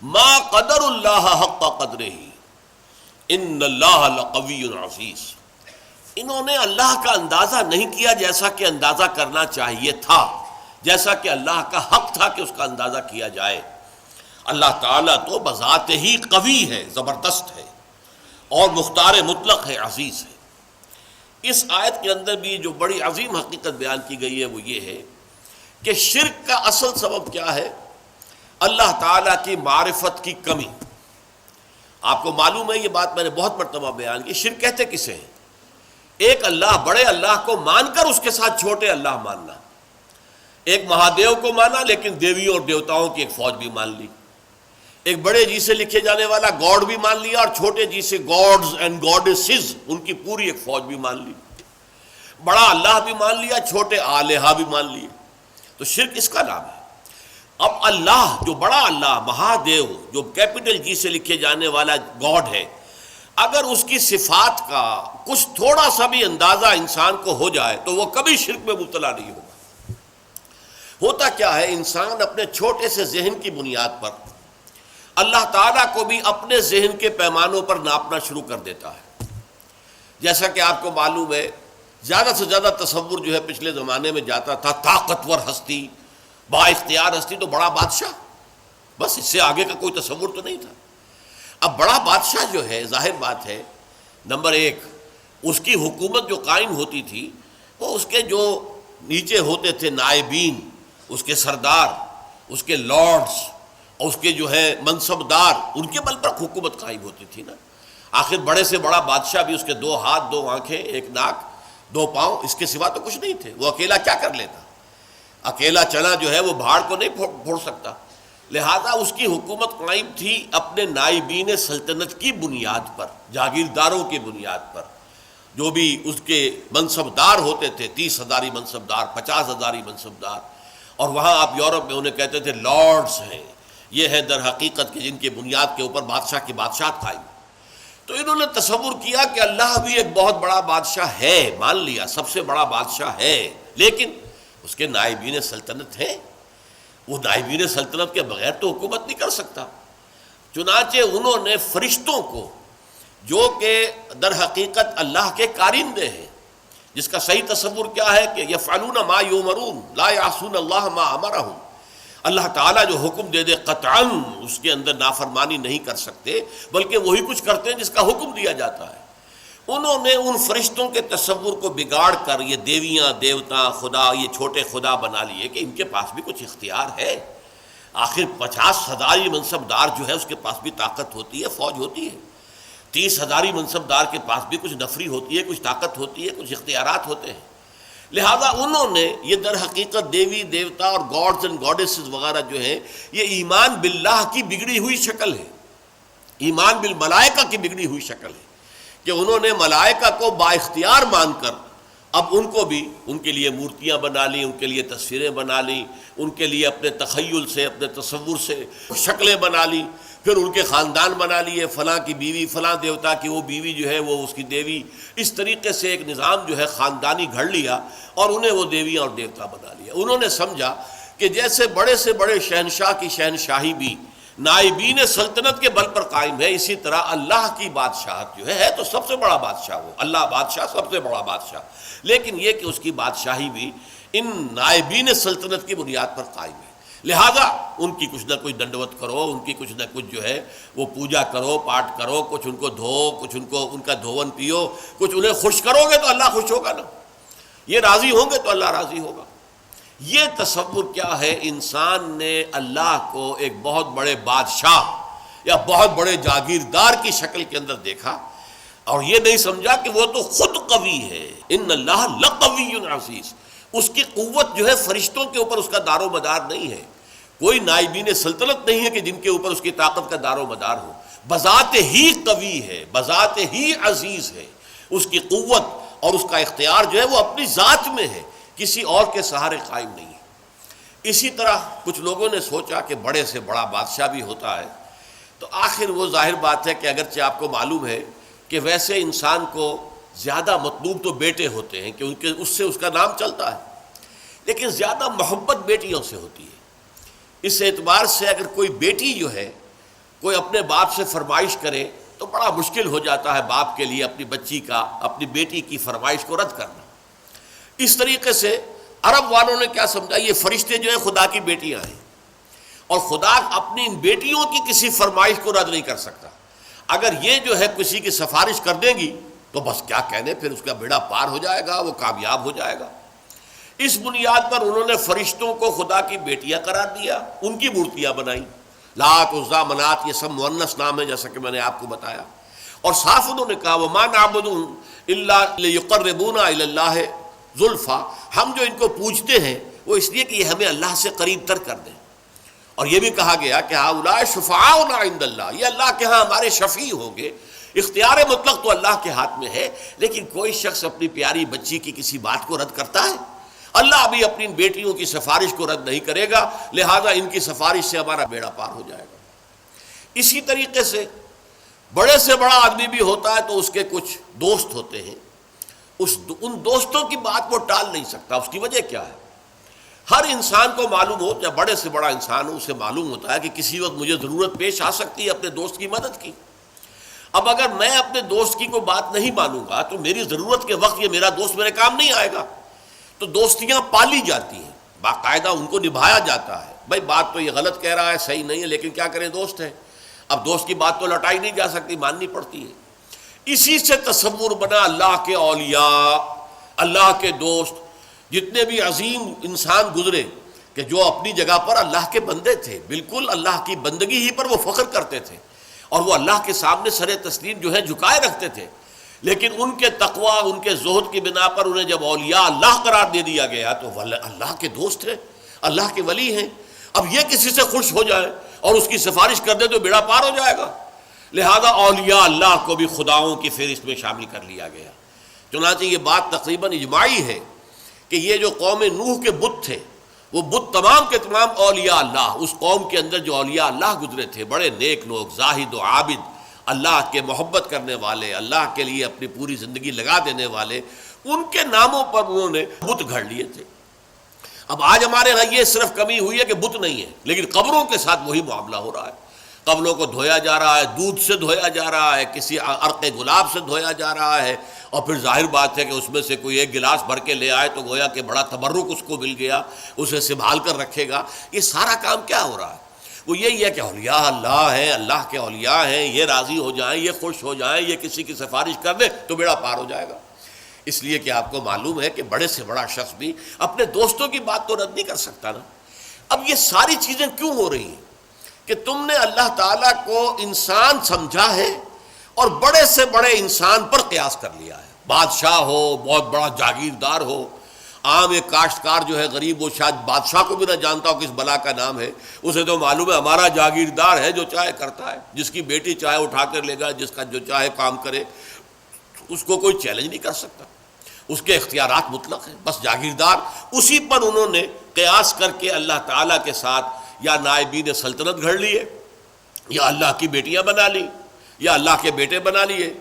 ما قدر اللہ حق قدرہ ان اللہ لقوی عزیز۔ انہوں نے اللہ کا اندازہ نہیں کیا جیسا کہ اندازہ کرنا چاہیے تھا، جیسا کہ اللہ کا حق تھا کہ اس کا اندازہ کیا جائے۔ اللہ تعالیٰ تو بذات ہی قوی ہے، زبردست ہے، اور مختار مطلق ہے، عزیز ہے۔ اس آیت کے اندر بھی جو بڑی عظیم حقیقت بیان کی گئی ہے وہ یہ ہے کہ شرک کا اصل سبب کیا ہے؟ اللہ تعالیٰ کی معرفت کی کمی۔ آپ کو معلوم ہے، یہ بات میں نے بہت مرتبہ بیان کی، شرک کہتے کسے ہیں؟ ایک اللہ، بڑے اللہ کو مان کر اس کے ساتھ چھوٹے اللہ ماننا۔ ایک مہادیو کو مانا لیکن دیویوں اور دیوتاؤں کی ایک فوج بھی مان لی۔ ایک بڑے جی سے لکھے جانے والا گاڈ بھی مان لیا، اور چھوٹے جی سے گاڈز اینڈ گاڈیسز، ان کی پوری ایک فوج بھی مان لی۔ بڑا اللہ بھی مان لیا، چھوٹے آلہہ بھی مان لیے۔ تو شرک اس کا نام ہے۔ اب اللہ، جو بڑا اللہ، مہادیو، جو کیپٹل جی سے لکھے جانے والا گاڈ ہے، اگر اس کی صفات کا کچھ تھوڑا سا بھی اندازہ انسان کو ہو جائے تو وہ کبھی شرک میں مبتلا نہیں ہوگا۔ ہوتا کیا ہے، انسان اپنے چھوٹے سے ذہن کی بنیاد پر اللہ تعالیٰ کو بھی اپنے ذہن کے پیمانوں پر ناپنا شروع کر دیتا ہے۔ جیسا کہ آپ کو معلوم ہے، زیادہ سے زیادہ تصور جو ہے پچھلے زمانے میں جاتا تھا، طاقتور ہستی، با اختیار ہستی تو بڑا بادشاہ، بس اس سے آگے کا کوئی تصور تو نہیں تھا۔ اب بڑا بادشاہ جو ہے، ظاہر بات ہے، نمبر ایک، اس کی حکومت جو قائم ہوتی تھی وہ اس کے جو نیچے ہوتے تھے نائبین، اس کے سردار، اس کے لارڈز، اور اس کے جو ہے منصبدار، ان کے بل پر حکومت قائم ہوتی تھی نا۔ آخر بڑے سے بڑا بادشاہ بھی اس کے 2 ہاتھ، 2 آنکھیں، 1 ناک، 2 پاؤں، اس کے سوا تو کچھ نہیں تھے۔ وہ اکیلا کیا کر لیتا؟ اکیلا چنا جو ہے وہ بھاڑ کو نہیں پھوڑ سکتا۔ لہذا اس کی حکومت قائم تھی اپنے نائبین سلطنت کی بنیاد پر، جاگیرداروں کی بنیاد پر، جو بھی اس کے منصبدار ہوتے تھے، 30 ہزاری منصبدار، 50 ہزاری منصبدار، اور وہاں آپ یورپ میں انہیں کہتے تھے لارڈز ہیں۔ یہ ہے در حقیقت کہ جن کی بنیاد کے اوپر بادشاہ کی بادشاہت قائم۔ تو انہوں نے تصور کیا کہ اللہ بھی ایک بہت بڑا بادشاہ ہے، مان لیا سب سے بڑا بادشاہ ہے، لیکن اس کے نائبین سلطنت ہیں، وہ نائبین سلطنت کے بغیر تو حکومت نہیں کر سکتا۔ چنانچہ انہوں نے فرشتوں کو، جو کہ در حقیقت اللہ کے کارندے ہیں، جس کا صحیح تصور کیا ہے کہ یفعلون ما یؤمرون لا یعصون اللہ ما امرہم، اللہ تعالیٰ جو حکم دے دے قطعاً اس کے اندر نافرمانی نہیں کر سکتے، بلکہ وہی کچھ کرتے ہیں جس کا حکم دیا جاتا ہے۔ انہوں نے ان فرشتوں کے تصور کو بگاڑ کر یہ دیویاں، دیوتا، خدا، یہ چھوٹے خدا بنا لیے کہ ان کے پاس بھی کچھ اختیار ہے۔ آخر 50 ہزاری منصبدار جو ہے اس کے پاس بھی طاقت ہوتی ہے، فوج ہوتی ہے۔ 30 ہزاری منصبدار کے پاس بھی کچھ نفری ہوتی ہے، کچھ طاقت ہوتی ہے، کچھ اختیارات ہوتے ہیں۔ لہذا انہوں نے یہ در حقیقت دیوی، دیوتا اور گاڈز اینڈ گاڈیسز وغیرہ جو ہیں، یہ ایمان باللہ کی بگڑی ہوئی شکل ہے، ایمان بالملائکہ کی بگڑی ہوئی شکل ہے، کہ انہوں نے ملائکہ کو با اختیار مان کر اب ان کو بھی، ان کے لیے مورتیاں بنا لی، ان کے لیے تصویریں بنا لی، ان کے لیے اپنے تخیل سے، اپنے تصور سے شکلیں بنا لی، پھر ان کے خاندان بنا لیے، فلاں کی بیوی، فلاں دیوتا کی وہ بیوی جو ہے وہ اس کی دیوی، اس طریقے سے ایک نظام جو ہے خاندانی گھڑ لیا اور انہیں وہ دیویاں اور دیوتا بنا لیا۔ انہوں نے سمجھا کہ جیسے بڑے سے بڑے شہنشاہ کی شہنشاہی بھی نائبین سلطنت کے بل پر قائم ہے، اسی طرح اللہ کی بادشاہت جو ہے تو سب سے بڑا بادشاہ وہ اللہ بادشاہ، سب سے بڑا بادشاہ، لیکن یہ کہ اس کی بادشاہی بھی ان نائبین سلطنت کی بنیاد پر قائم ہے۔ لہذا ان کی کچھ نہ کچھ دنڈوت کرو، ان کی کچھ نہ کچھ جو ہے وہ پوجا کرو، پاٹ کرو، کچھ ان کو دھو، کچھ ان کو ان کا دھون پیو، کچھ انہیں خوش کرو گے تو اللہ خوش ہوگا نا، یہ راضی ہوں گے تو اللہ راضی ہوگا۔ یہ تصور کیا ہے، انسان نے اللہ کو ایک بہت بڑے بادشاہ یا بہت بڑے جاگیردار کی شکل کے اندر دیکھا، اور یہ نہیں سمجھا کہ وہ تو خود قوی ہے، ان اللہ لقوی عزیز۔ اس کی قوت جو ہے فرشتوں کے اوپر اس کا دار و مدار نہیں ہے، کوئی نائبین سلطنت نہیں ہے کہ جن کے اوپر اس کی طاقت کا دار و مدار ہو، بذات ہی قوی ہے، بذات ہی عزیز ہے۔ اس کی قوت اور اس کا اختیار جو ہے وہ اپنی ذات میں ہے، کسی اور کے سہارے قائم نہیں ہے۔ اسی طرح کچھ لوگوں نے سوچا کہ بڑے سے بڑا بادشاہ بھی ہوتا ہے، تو آخر وہ ظاہر بات ہے کہ اگرچہ آپ کو معلوم ہے کہ ویسے انسان کو زیادہ مطلوب تو بیٹے ہوتے ہیں کیونکہ اس سے اس کا نام چلتا ہے، لیکن زیادہ محبت بیٹیوں سے ہوتی ہے۔ اس اعتبار سے اگر کوئی بیٹی جو ہے کوئی اپنے باپ سے فرمائش کرے تو بڑا مشکل ہو جاتا ہے باپ کے لیے اپنی بچی کا، اپنی بیٹی کی فرمائش کو رد کرنا۔ اس طریقے سے عرب والوں نے کیا سمجھا، یہ فرشتے جو ہیں خدا کی بیٹیاں ہیں، اور خدا اپنی ان بیٹیوں کی کسی فرمائش کو رد نہیں کر سکتا۔ اگر یہ جو ہے کسی کی سفارش کر دیں گی تو بس کیا کہنے، پھر اس کا بیڑا پار ہو جائے گا، وہ کامیاب ہو جائے گا۔ اس بنیاد پر انہوں نے فرشتوں کو خدا کی بیٹیاں قرار دیا، ان کی مورتیاں بنائیں، لات، عزیٰ، منات، یہ سب مؤنث نام ہے جیسا کہ میں نے آپ کو بتایا۔ اور صاف انہوں نے کہا وَمَا نَعْبُدُهُمْ إِلَّا لِيُقَرِّبُونَا إِلَى اللَّهِ زُلْفَىٰ، ہم جو ان کو پوجتے ہیں وہ اس لیے کہ یہ ہمیں اللہ سے قریب تر کر دیں۔ اور یہ بھی کہا گیا کہ هؤلاء شفعاؤنا عند اللہ، یہ اللہ کے ہاں ہمارے شفیع ہوں گے۔ اختیار مطلق تو اللہ کے ہاتھ میں ہے، لیکن کوئی شخص اپنی پیاری بچی کی کسی بات کو رد کرتا ہے؟ اللہ بھی اپنی بیٹیوں کی سفارش کو رد نہیں کرے گا، لہذا ان کی سفارش سے ہمارا بیڑا پار ہو جائے گا۔ اسی طریقے سے بڑے سے بڑا آدمی بھی ہوتا ہے تو اس کے کچھ دوست ہوتے ہیں، ان دوستوں کی بات وہ ٹال نہیں سکتا۔ اس کی وجہ کیا ہے؟ ہر انسان کو معلوم ہو، یا بڑے سے بڑا انسان ہو، اسے معلوم ہوتا ہے کہ کسی وقت مجھے ضرورت پیش آ سکتی ہے اپنے دوست کی مدد کی۔ اب اگر میں اپنے دوست کی کوئی بات نہیں مانوں گا تو میری ضرورت کے وقت یہ میرا دوست میرے کام نہیں آئے گا۔ تو دوستیاں پالی جاتی ہیں، باقاعدہ ان کو نبھایا جاتا ہے۔ بھائی بات تو یہ غلط کہہ رہا ہے، صحیح نہیں ہے، لیکن کیا کریں، دوست ہے، اب دوست کی بات تو لٹائی نہیں جا سکتی، ماننی پڑتی ہے۔ اسی سے تصور بنا اللہ کے اولیاء، اللہ کے دوست، جتنے بھی عظیم انسان گزرے کہ جو اپنی جگہ پر اللہ کے بندے تھے، بالکل اللہ کی بندگی ہی پر وہ فخر کرتے تھے، اور وہ اللہ کے سامنے سر تسلیم جو ہے جھکائے رکھتے تھے، لیکن ان کے تقویٰ، ان کے زہد کی بنا پر انہیں جب اولیاء اللہ قرار دے دیا گیا تو اللہ کے دوست ہیں، اللہ کے ولی ہیں۔ اب یہ کسی سے خوش ہو جائے اور اس کی سفارش کر دے تو بیڑا پار ہو جائے گا، لہذا اولیاء اللہ کو بھی خداؤں کی فہرست میں شامل کر لیا گیا۔ چنانچہ یہ بات تقریباً اجماعی ہے کہ یہ جو قوم نوح کے بت تھے، وہ بت تمام کے تمام اولیاء اللہ، اس قوم کے اندر جو اولیاء اللہ گزرے تھے، بڑے نیک لوگ، زاہد و عابد، اللہ کے محبت کرنے والے، اللہ کے لیے اپنی پوری زندگی لگا دینے والے، ان کے ناموں پر انہوں نے بت گھڑ لیے تھے۔ اب آج ہمارے یہاں یہ صرف کمی ہوئی ہے کہ بت نہیں ہے، لیکن قبروں کے ساتھ وہی معاملہ ہو رہا ہے۔ قبروں کو دھویا جا رہا ہے، دودھ سے دھویا جا رہا ہے، کسی عرق گلاب سے دھویا جا رہا ہے، اور پھر ظاہر بات ہے کہ اس میں سے کوئی ایک گلاس بھر کے لے آئے تو گویا کہ بڑا تبرک اس کو مل گیا، اسے سنبھال کر رکھے گا۔ یہ سارا کام کیا ہو رہا ہے؟ وہ یہی ہے کہ اولیاء اللہ ہیں، اللہ کے اولیاء ہیں، یہ راضی ہو جائیں، یہ خوش ہو جائیں، یہ کسی کی سفارش کر دیں تو بیڑا پار ہو جائے گا۔ اس لیے کہ آپ کو معلوم ہے کہ بڑے سے بڑا شخص بھی اپنے دوستوں کی بات تو رد نہیں کر سکتا نا۔ اب یہ ساری چیزیں کیوں ہو رہی ہیں؟ کہ تم نے اللہ تعالیٰ کو انسان سمجھا ہے اور بڑے سے بڑے انسان پر قیاس کر لیا ہے۔ بادشاہ ہو، بہت بڑا جاگیردار ہو، عام ایک کاشتکار جو ہے غریب، وہ شاید بادشاہ کو بھی نہ جانتا ہو کس بلا کا نام ہے، اسے تو معلوم ہے ہمارا جاگیردار ہے، جو چاہے کرتا ہے، جس کی بیٹی چاہے اٹھا کر لے گا، جس کا جو چاہے کام کرے، اس کو کوئی چیلنج نہیں کر سکتا، اس کے اختیارات مطلق ہیں، بس جاگیردار۔ اسی پر انہوں نے قیاس کر کے اللہ تعالیٰ کے ساتھ یا نائبین سلطنت گھڑ لیے، یا اللہ کی بیٹیاں بنا لی، یا اللہ کے بیٹے بنا لیے،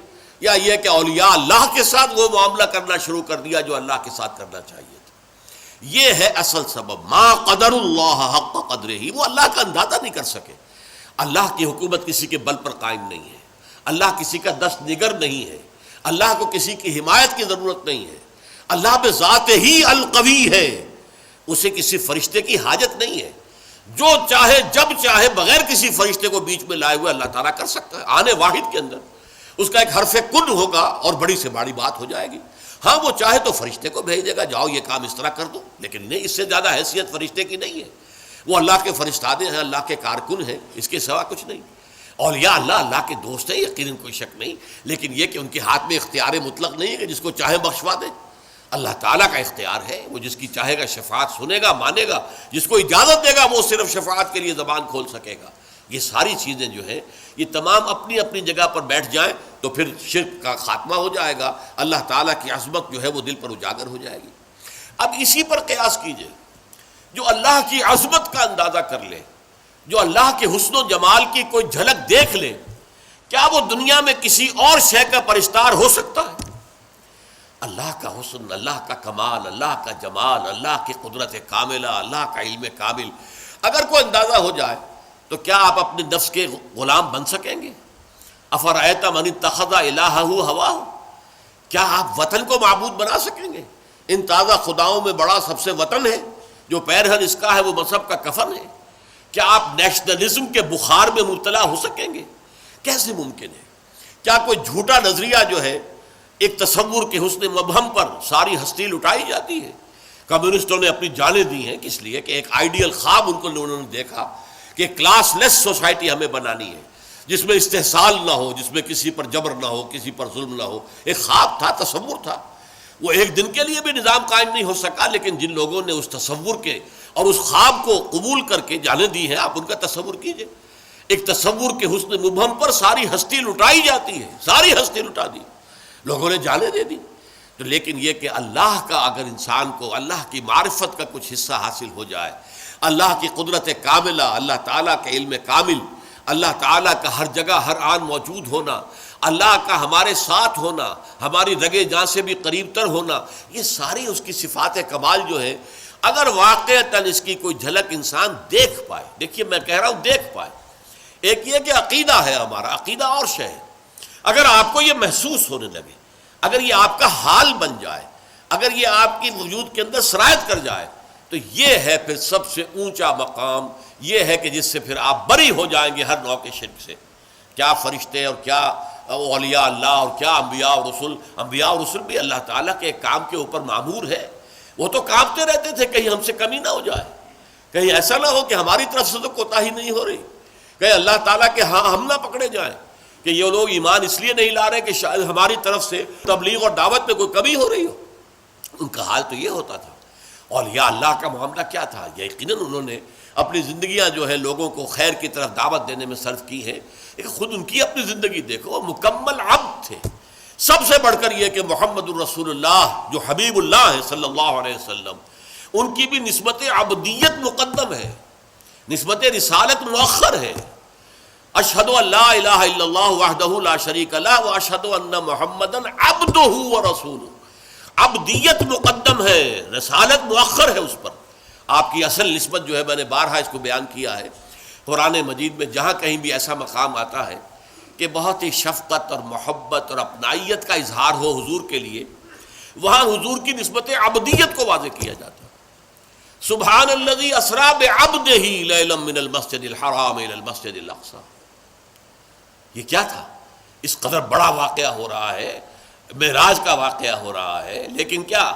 یا یہ کہ اولیاء اللہ کے ساتھ وہ معاملہ کرنا شروع کر دیا جو اللہ کے ساتھ کرنا چاہیے تھا۔ یہ ہے اصل سبب، ما قدر اللہ حق قدرہ، وہ اللہ کا اندازہ نہیں کر سکے۔ اللہ کی حکومت کسی کے بل پر قائم نہیں ہے، اللہ کسی کا دست نگر نہیں ہے، اللہ کو کسی کی حمایت کی ضرورت نہیں ہے، اللہ بذات ہی القوی ہے، اسے کسی فرشتے کی حاجت نہیں ہے، جو چاہے جب چاہے بغیر کسی فرشتے کو بیچ میں لائے ہوئے اللہ تعالیٰ کر سکتا ہے۔ آنے واحد کے اندر اس کا ایک حرف کن ہوگا اور بڑی سے بڑی بات ہو جائے گی۔ ہاں وہ چاہے تو فرشتے کو بھیج دے گا، جاؤ یہ کام اس طرح کر دو، لیکن نہیں، اس سے زیادہ حیثیت فرشتے کی نہیں ہے۔ وہ اللہ کے فرشتادے ہیں، اللہ کے کارکن ہیں، اس کے سوا کچھ نہیں۔ اولیاء اللہ کے دوست ہیں، یقیناً کوئی شک نہیں، لیکن یہ کہ ان کے ہاتھ میں اختیار مطلق نہیں ہے کہ جس کو چاہے بخشوا دے۔ اللہ تعالیٰ کا اختیار ہے، وہ جس کی چاہے گا شفاعت سنے گا، مانے گا، جس کو اجازت دے گا وہ صرف شفاعت کے لیے زبان کھول سکے گا۔ یہ ساری چیزیں جو ہیں یہ تمام اپنی اپنی جگہ پر بیٹھ جائیں تو پھر شرک کا خاتمہ ہو جائے گا، اللہ تعالیٰ کی عظمت جو ہے وہ دل پر اجاگر ہو جائے گی۔ اب اسی پر قیاس کیجئے، جو اللہ کی عظمت کا اندازہ کر لے، جو اللہ کے حسن و جمال کی کوئی جھلک دیکھ لے، کیا وہ دنیا میں کسی اور شے کا پرستار ہو سکتا ہے؟ اللہ کا حسن، اللہ کا کمال، اللہ کا جمال، اللہ کی قدرت کاملہ، اللہ کا علم کامل اگر کوئی اندازہ ہو جائے تو کیا آپ اپنے نفس کے غلام بن سکیں گے؟ افرأیت من اتخذ الہہ ہواہ، کیا آپ وطن کو معبود بنا سکیں گے؟ ان تازہ خداؤں میں بڑا سب سے وطن ہے، جو پیرہن اس کا ہے وہ مذہب کا کفن ہے۔ کیا آپ نیشنلزم کے بخار میں مبتلا ہو سکیں گے؟ کیسے ممکن ہے؟ کیا کوئی جھوٹا نظریہ جو ہے ایک تصور کے حسن مبہم پر ساری ہستی لٹائی جاتی ہے؟ کمیونسٹوں نے اپنی جانیں دی ہیں کس لیے کہ ایک آئیڈیل خواب انہوں نے دیکھا کہ کلاس لیس سوسائٹی ہمیں بنانی ہے، جس میں استحصال نہ ہو، جس میں کسی پر جبر نہ ہو، کسی پر ظلم نہ ہو۔ ایک خواب تھا، تصور تھا، وہ ایک دن کے لیے بھی نظام قائم نہیں ہو سکا، لیکن جن لوگوں نے اس تصور کے اور اس خواب کو قبول کر کے جانیں دی ہیں، آپ ان کا تصور کیجئے۔ ایک تصور کے حسن مبہم پر ساری ہستی لٹائی جاتی ہے، ساری ہستی لٹا دی، لوگوں نے جانیں دے دی۔ تو لیکن یہ کہ اللہ کا اگر انسان کو اللہ کی معرفت کا کچھ حصہ حاصل ہو جائے، اللہ کی قدرت کاملہ، اللہ تعالیٰ کے علم کامل، اللہ تعالیٰ کا ہر جگہ ہر آن موجود ہونا، اللہ کا ہمارے ساتھ ہونا، ہماری رگے جاں سے بھی قریب تر ہونا، یہ ساری اس کی صفات کمال جو ہے، اگر واقعتاً اس کی کوئی جھلک انسان دیکھ پائے، دیکھیے میں کہہ رہا ہوں دیکھ پائے، ایک یہ کہ عقیدہ ہے ہمارا، عقیدہ اور شے ہے، اگر آپ کو یہ محسوس ہونے لگے، اگر یہ آپ کا حال بن جائے، اگر یہ آپ کی وجود کے اندر سرایت کر جائے، تو یہ ہے پھر سب سے اونچا مقام، یہ ہے کہ جس سے پھر آپ بری ہو جائیں گے ہر نوع کے شرک سے۔ کیا فرشتے اور کیا اولیاء اللہ اور کیا انبیاء اور رسول، انبیاء اور رسول بھی اللہ تعالیٰ کے ایک کام کے اوپر معمور ہے، وہ تو کانپتے رہتے تھے کہیں ہم سے کمی نہ ہو جائے، کہیں ایسا نہ ہو کہ ہماری طرف سے تو کوتاہی نہیں ہو رہی، کہیں اللہ تعالیٰ کے ہاں ہم نہ پکڑے جائیں کہ یہ لوگ ایمان اس لیے نہیں لا رہے کہ شاید ہماری طرف سے تبلیغ اور دعوت میں کوئی کمی ہو رہی ہو۔ ان کا حال تو یہ ہوتا تھا۔ اولیاء اللہ کا معاملہ کیا تھا؟ یقیناً انہوں نے اپنی زندگیاں جو ہے لوگوں کو خیر کی طرف دعوت دینے میں صرف کی ہیں، لیکن خود ان کی اپنی زندگی دیکھو، وہ مکمل عبد تھے۔ سب سے بڑھ کر یہ کہ محمد الرسول اللہ جو حبیب اللہ ہے صلی اللہ علیہ وسلم، ان کی بھی نسبت عبدیت مقدم ہے، نسبت رسالت مؤخر ہے۔ اشہد ان لا الہ الا اللہ وحدہ لا شریک لہ واشہد ان محمدا عبدہ ورسولہ، عبدیت مقدم ہے، رسالت مؤخر ہے اس پر۔ آپ کی اصل نسبت جو ہے، میں نے بارہا اس کو بیان کیا ہے، قرآن مجید میں جہاں کہیں بھی ایسا مقام آتا ہے کہ بہت ہی شفقت اور محبت اور اپنائیت کا اظہار ہو حضور کے لیے، وہاں حضور کی نسبت عبدیت کو واضح کیا جاتا ہے۔ سبحان الذی اسریٰ بعبدہ لیلا من المسجد الحرام الی المسجد الاقصی، یہ کیا تھا؟ اس قدر بڑا واقعہ ہو رہا ہے، معراج کا واقعہ ہو رہا ہے، لیکن کیا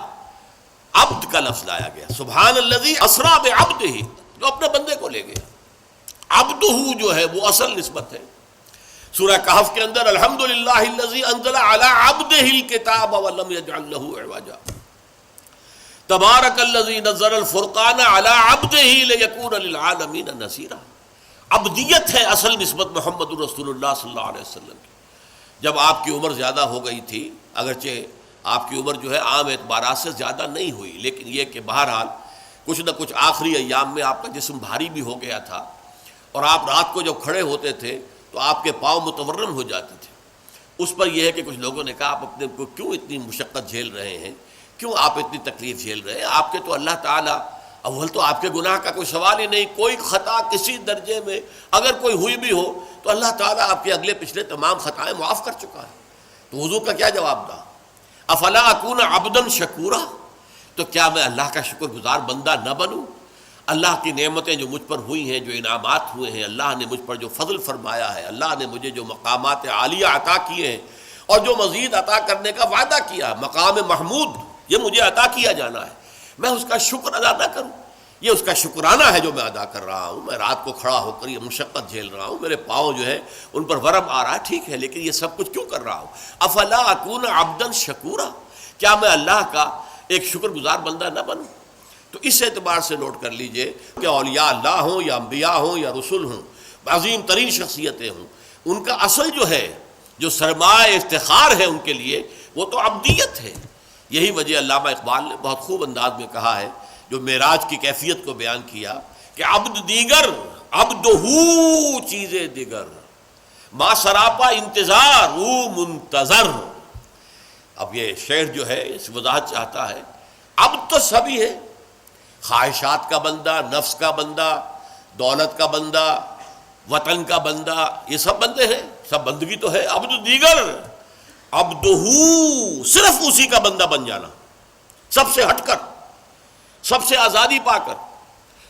عبد کا لفظ لایا گیا، سبحان الذی اسریٰ بعبدہ، جو اپنے بندے کو لے گیا۔ عبدہ جو ہے وہ اصل نسبت ہے۔ سورہ کہف کے اندر الحمدللہ الذی انزل علی عبدہ الکتاب ولم یجعل لہ عوجا، تبارک الذی نزل الفرقان علی عبدہ لیکون للعالمین نذیرا۔ عبدیت ہے اصل نسبت محمد الرسول اللہ صلی اللہ علیہ وسلم کی۔ جب آپ کی عمر زیادہ ہو گئی تھی، اگرچہ آپ کی عمر جو ہے عام اعتبارات سے زیادہ نہیں ہوئی، لیکن یہ کہ بہرحال کچھ نہ کچھ آخری ایام میں آپ کا جسم بھاری بھی ہو گیا تھا، اور آپ رات کو جب کھڑے ہوتے تھے تو آپ کے پاؤں متورم ہو جاتے تھے۔ اس پر یہ ہے کہ کچھ لوگوں نے کہا آپ اپنے کو کیوں اتنی مشقت جھیل رہے ہیں، کیوں آپ اتنی تکلیف جھیل رہے ہیں؟ آپ کے تو اللہ تعالیٰ، اول تو آپ کے گناہ کا کوئی سوال ہی نہیں، کوئی خطا کسی درجے میں اگر کوئی ہوئی بھی ہو تو اللہ تعالیٰ آپ کے اگلے پچھلے تمام خطائیں معاف کر چکا ہے۔ تو حضور کا کیا جواب تھا؟ افلا اکون عبدا شکورا، تو کیا میں اللہ کا شکر گزار بندہ نہ بنوں؟ اللہ کی نعمتیں جو مجھ پر ہوئی ہیں، جو انعامات ہوئے ہیں، اللہ نے مجھ پر جو فضل فرمایا ہے، اللہ نے مجھے جو مقامات عالیہ عطا کیے ہیں اور جو مزید عطا کرنے کا وعدہ کیا، مقام محمود یہ مجھے عطا کیا جانا ہے، میں اس کا شکر ادا نہ کروں؟ یہ اس کا شکرانہ ہے جو میں ادا کر رہا ہوں۔ میں رات کو کھڑا ہو کر یہ مشقت جھیل رہا ہوں، میرے پاؤں جو ہے ان پر ورم آ رہا ہے، ٹھیک ہے، لیکن یہ سب کچھ کیوں کر رہا ہوں؟ افلا اکون عبدا شکورا، کیا میں اللہ کا ایک شکر گزار بندہ نہ بنوں؟ تو اس اعتبار سے نوٹ کر لیجئے کہ اولیاء اللہ ہوں یا انبیاء ہوں یا رسول ہوں، عظیم ترین شخصیتیں ہوں، ان کا اصل جو ہے، جو سرمایہ افتخار ہے ان کے لیے، وہ تو عبدیت ہے۔ یہی وجہ علامہ اقبال نے بہت خوب انداز میں کہا ہے، جو معراج کی کیفیت کو بیان کیا کہ عبد دیگر عبدہو چیزیں دیگر، ما سراپا انتظار او منتظر۔ اب یہ شعر جو ہے اس وضاحت چاہتا ہے، عبد تو سبھی ہے، خواہشات کا بندہ، نفس کا بندہ، دولت کا بندہ، وطن کا بندہ، یہ سب بندے ہیں، سب بندگی تو ہے۔ عبد دیگر، عبدہو، صرف اسی کا بندہ بن جانا، سب سے ہٹ کر، سب سے آزادی پا کر۔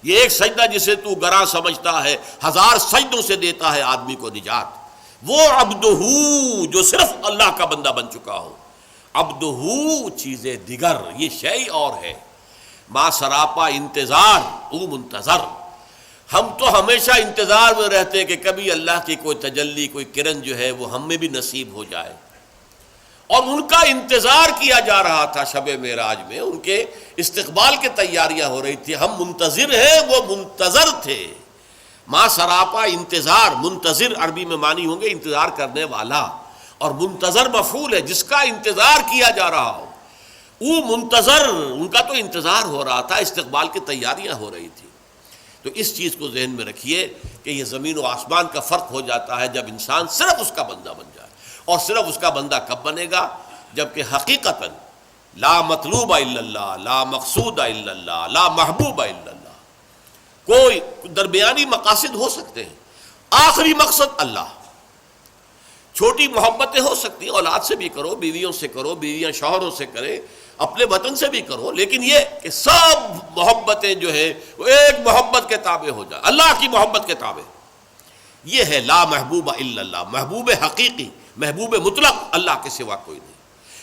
یہ ایک سجدہ جسے تو گراں سمجھتا ہے، ہزار سجدوں سے دیتا ہے آدمی کو نجات، وہ عبدہو جو صرف اللہ کا بندہ بن چکا ہو۔ عبدہو چیزیں دیگر، یہ شیء اور ہے۔ ما سراپا انتظار، او منتظر، ہم تو ہمیشہ انتظار میں رہتے ہیں کہ کبھی اللہ کی کوئی تجلی، کوئی کرن جو ہے وہ ہم میں بھی نصیب ہو جائے، اور ان کا انتظار کیا جا رہا تھا۔ شب معراج میں ان کے استقبال کی تیاریاں ہو رہی تھی، ہم منتظر ہیں، وہ منتظر تھے۔ ما سراپا انتظار، منتظر عربی میں معنی ہوں گے انتظار کرنے والا، اور منتظر مفعول ہے جس کا انتظار کیا جا رہا ہو۔ وہ منتظر، ان کا تو انتظار ہو رہا تھا، استقبال کی تیاریاں ہو رہی تھی۔ تو اس چیز کو ذہن میں رکھیے کہ یہ زمین و آسمان کا فرق ہو جاتا ہے جب انسان صرف اس کا بندہ بن جائے، اور صرف اس کا بندہ کب بنے گا؟ جبکہ حقیقتاً لا مطلوب الا اللہ، لا مقصود الا اللہ، لا محبوب الا اللہ۔ کوئی درمیانی مقاصد ہو سکتے ہیں، آخری مقصد اللہ۔ چھوٹی محبتیں ہو سکتی ہیں، اولاد سے بھی کرو، بیویوں سے کرو، بیویاں شوہروں سے کرے، اپنے وطن سے بھی کرو، لیکن یہ کہ سب محبتیں جو ہے وہ ایک محبت کے تابع ہو جائے، اللہ کی محبت کے تابع۔ یہ ہے لا محبوب الا اللہ، محبوب حقیقی، محبوب مطلق اللہ کے سوا کوئی نہیں،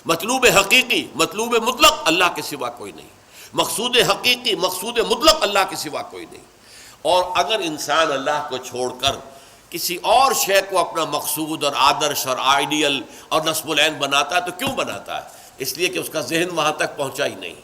مطلوب حقیقی، مطلوب مطلق اللہ کے سوا کوئی نہیں، مقصود حقیقی، مقصود مطلق اللہ کے سوا کوئی نہیں۔ اور اگر انسان اللہ کو چھوڑ کر کسی اور شے کو اپنا مقصود اور آدرش اور آئیڈیل اور نصب العین بناتا ہے تو کیوں بناتا ہے؟ اس لیے کہ اس کا ذہن وہاں تک پہنچا ہی نہیں،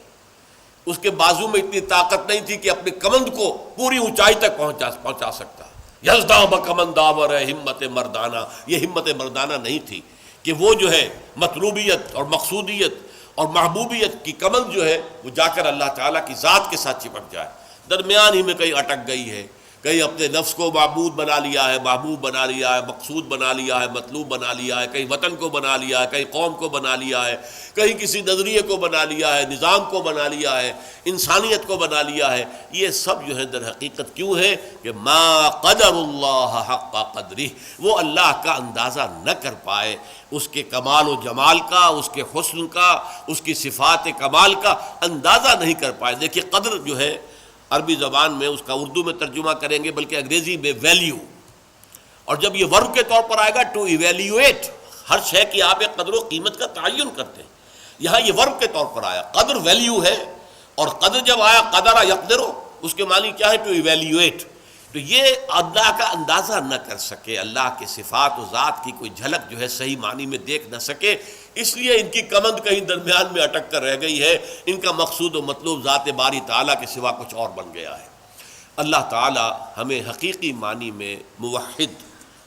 اس کے بازو میں اتنی طاقت نہیں تھی کہ اپنے کمند کو پوری اونچائی تک پہنچا سکتا۔ یزداں بکمند داور ہے ہمت مردانہ، یہ ہمت مردانہ نہیں تھی کہ وہ جو ہے مطلوبیت اور مقصودیت اور محبوبیت کی کمند جو ہے وہ جا کر اللہ تعالیٰ کی ذات کے ساتھ چپک جائے، درمیان ہی میں کہیں اٹک گئی ہے، کہیں اپنے نفس کو معبود بنا لیا ہے، محبوب بنا لیا ہے، مقصود بنا لیا ہے، مطلوب بنا لیا ہے، کہیں وطن کو بنا لیا ہے، کہیں قوم کو بنا لیا ہے، کہیں کسی نظریے کو بنا لیا ہے، نظام کو بنا لیا ہے، انسانیت کو بنا لیا ہے۔ یہ سب جو ہے در حقیقت کیوں ہے کہ ما قدر اللہ حق قدرہ، وہ اللہ کا اندازہ نہ کر پائے، اس کے کمال و جمال کا، اس کے حسن کا، اس کی صفات کمال کا اندازہ نہیں کر پائے۔ دیکھیے قدر جو ہے عربی زبان میں اس کا اردو میں ترجمہ کریں گے بلکہ انگریزی میں ویلیو، اور جب یہ ورب کے طور پر آئے گا ٹو ایویلیویٹ، ہر شے کی آپ ایک قدر و قیمت کا تعین کرتے ہیں، یہاں یہ ورب کے طور پر آیا، قدر ویلیو ہے، اور قدر جب آیا قدر یقدرو، اس کے معنی کیا ہے؟ To evaluate. تو یہ اللہ کا اندازہ نہ کر سکے، اللہ کے صفات و ذات کی کوئی جھلک جو ہے صحیح معنی میں دیکھ نہ سکے، اس لیے ان کی کمند کہیں درمیان میں اٹک کر رہ گئی ہے، ان کا مقصود و مطلوب ذات باری تعالیٰ کے سوا کچھ اور بن گیا ہے۔ اللہ تعالیٰ ہمیں حقیقی معنی میں موحد،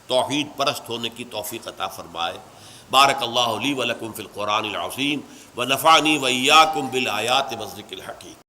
توحید پرست ہونے کی توفیق عطا فرمائے۔ بارک اللہ لی و لکم فی القرآن العظیم ونفعنی وإیاکم بالآیات والذکر الحکیم۔